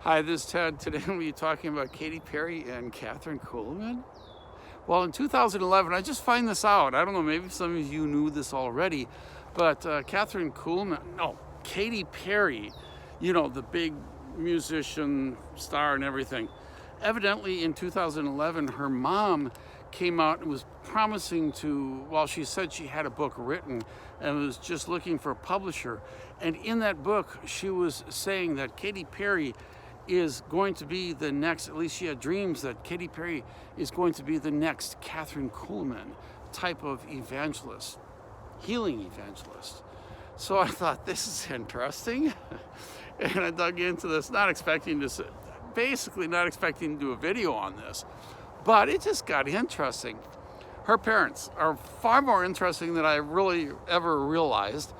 Hi, this is Ted. Today we'll be talking about Katy Perry and Kathryn Kuhlman. Well, in 2011, I just find this out. I don't know, maybe some of you knew this already, but Katy Perry, you know, the big musician, star and everything. Evidently in 2011, her mom came out and was promising she said she had a book written and was just looking for a publisher. And in that book, she was saying that Katy Perry is going to be the next, at least she had dreams that Katy Perry is going to be the next Kathryn Kuhlman type of evangelist, healing evangelist. So I thought, this is interesting. And I dug into this, not expecting to do a video on this, but it just got interesting. Her parents are far more interesting than I really ever realized.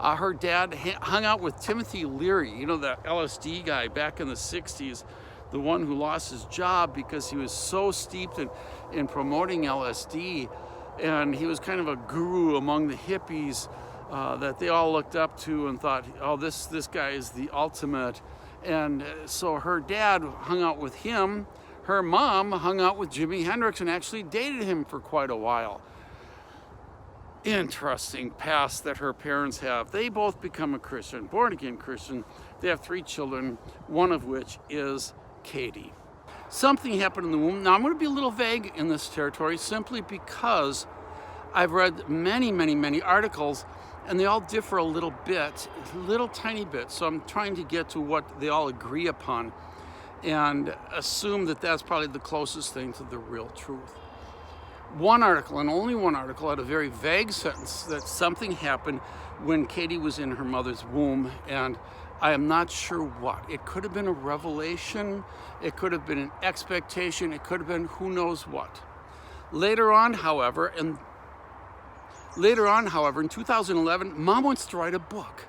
Her dad hung out with Timothy Leary, you know, that LSD guy back in the 60s, the one who lost his job because he was so steeped in promoting LSD, and he was kind of a guru among the hippies that they all looked up to and thought, oh, this guy is the ultimate. And so her dad hung out with him. Her mom hung out with Jimi Hendrix and actually dated him for quite a while. Interesting past that her parents have. They both become a Christian, born-again Christian. They have 3 children, one of which is Katy. Something happened in the womb. Now, I'm going to be a little vague in this territory simply because I've read many articles, and they all differ a little bit, little tiny bit. So I'm trying to get to what they all agree upon and assume that that's probably the closest thing to the real truth. One article, and only one article, had a very vague sentence that something happened when Katy was in her mother's womb, and I am not sure what. It could have been a revelation, it could have been an expectation, it could have been who knows what. Later on, however, in 2011, Mom wants to write a book,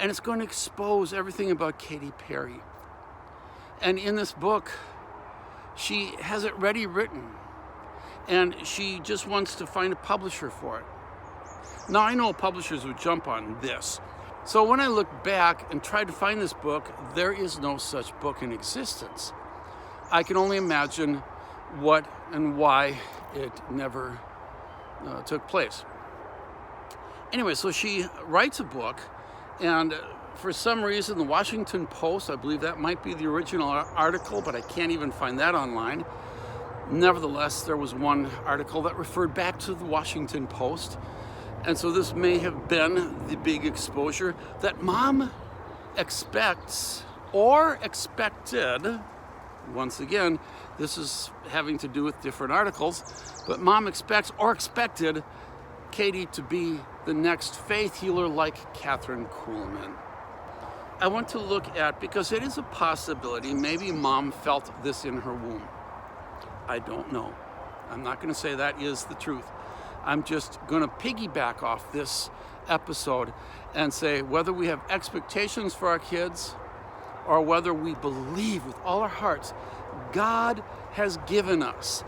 and it's going to expose everything about Katy Perry. And in this book, she has it ready written, and she just wants to find a publisher for it. Now, I know publishers would jump on this. So when I look back and tried to find this book, there is no such book in existence. I can only imagine what and why it never took place. Anyway, so she writes a book, and for some reason, the Washington Post, I believe that might be the original article, but I can't even find that online. Nevertheless, there was one article that referred back to the Washington Post. And so this may have been the big exposure that Mom expects or expected. Once again, this is having to do with different articles, but Mom expects or expected Katy to be the next faith healer like Kathryn Kuhlman. I want to look at, because it is a possibility, maybe Mom felt this in her womb. I don't know. I'm not going to say that is the truth. I'm just going to piggyback off this episode and say whether we have expectations for our kids or whether we believe with all our hearts God has given us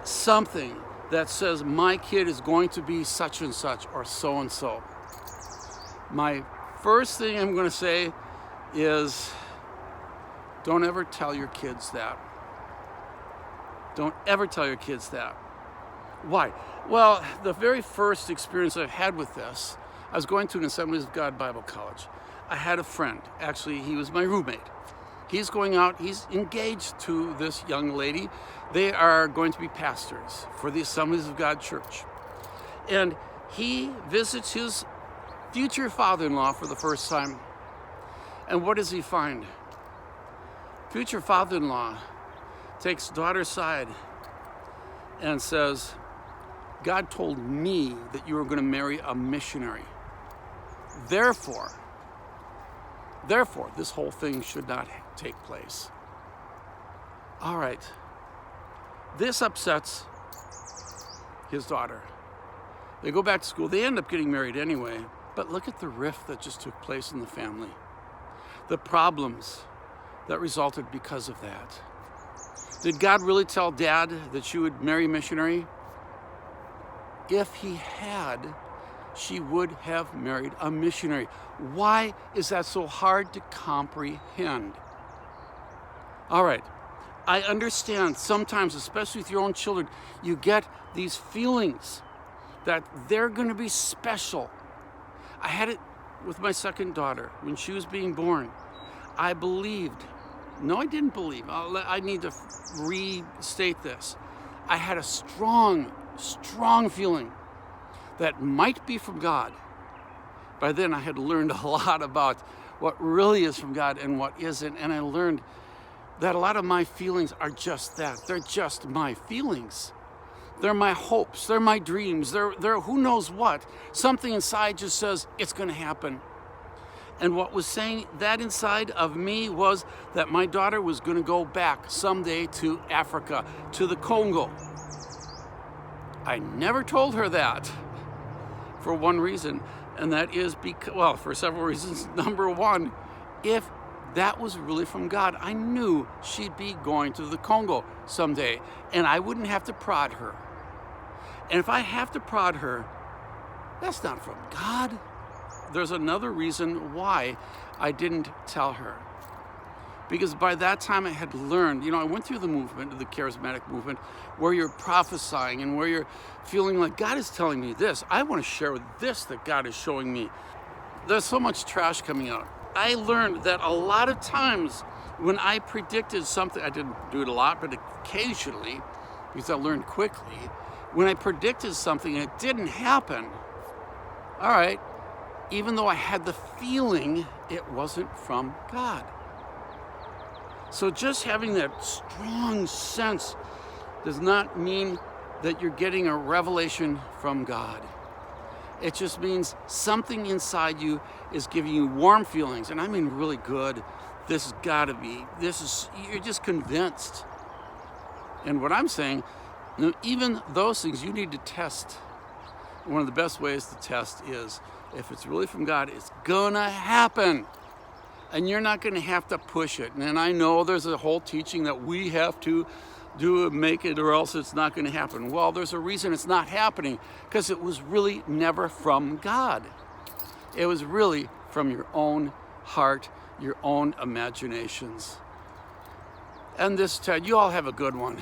something that says my kid is going to be such and such or so and so. My first thing I'm going to say is don't ever tell your kids that. Don't ever tell your kids that. Why? Well, the very first experience I've had with this, I was going to an Assemblies of God Bible College. I had a friend, actually he was my roommate. He's going out, he's engaged to this young lady. They are going to be pastors for the Assemblies of God Church. And he visits his future father-in-law for the first time. And what does he find? Future father-in-law takes daughter's side and says, God told me that you were going to marry a missionary. Therefore, this whole thing should not take place. All right. This upsets his daughter. They go back to school. They end up getting married anyway. But look at the rift that just took place in the family. The problems that resulted because of that. Did God really tell Dad that she would marry a missionary? If he had, she would have married a missionary. Why is that so hard to comprehend? All right. I understand sometimes, especially with your own children, you get these feelings that they're going to be special. I had it with my second daughter when she was being born. I believed. No, I didn't believe. I need to restate this. I had a strong feeling that might be from God. By then I had learned a lot about what really is from God and what isn't. And I learned that a lot of my feelings are just that. They're just my feelings. They're my hopes. They're my dreams. They're who knows what. Something inside just says it's going to happen. And what was saying that inside of me was that my daughter was going to go back someday to Africa, to the Congo. I never told her that for one reason, and that is because, well, for several reasons. Number one, if that was really from God, I knew she'd be going to the Congo someday, and I wouldn't have to prod her. And if I have to prod her, that's not from God. There's another reason why I didn't tell her. Because by that time I had learned, I went through the movement, the Charismatic movement, where you're prophesying and where you're feeling like God is telling me this. I want to share this that God is showing me. There's so much trash coming out. I learned that a lot of times when I predicted something, I didn't do it a lot, but occasionally, because I learned quickly, when I predicted something and it didn't happen, all right, even though I had the feeling it wasn't from God. So just having that strong sense does not mean that you're getting a revelation from God. It just means something inside you is giving you warm feelings, and I mean really good. This has got to be, you're just convinced. And what I'm saying, even those things you need to test. One of the best ways to test is, if it's really from God, it's gonna happen. And you're not gonna have to push it. And I know there's a whole teaching that we have to make it or else it's not gonna happen. Well, there's a reason it's not happening, because it was really never from God. It was really from your own heart, your own imaginations. And this, Ted, you all have a good one.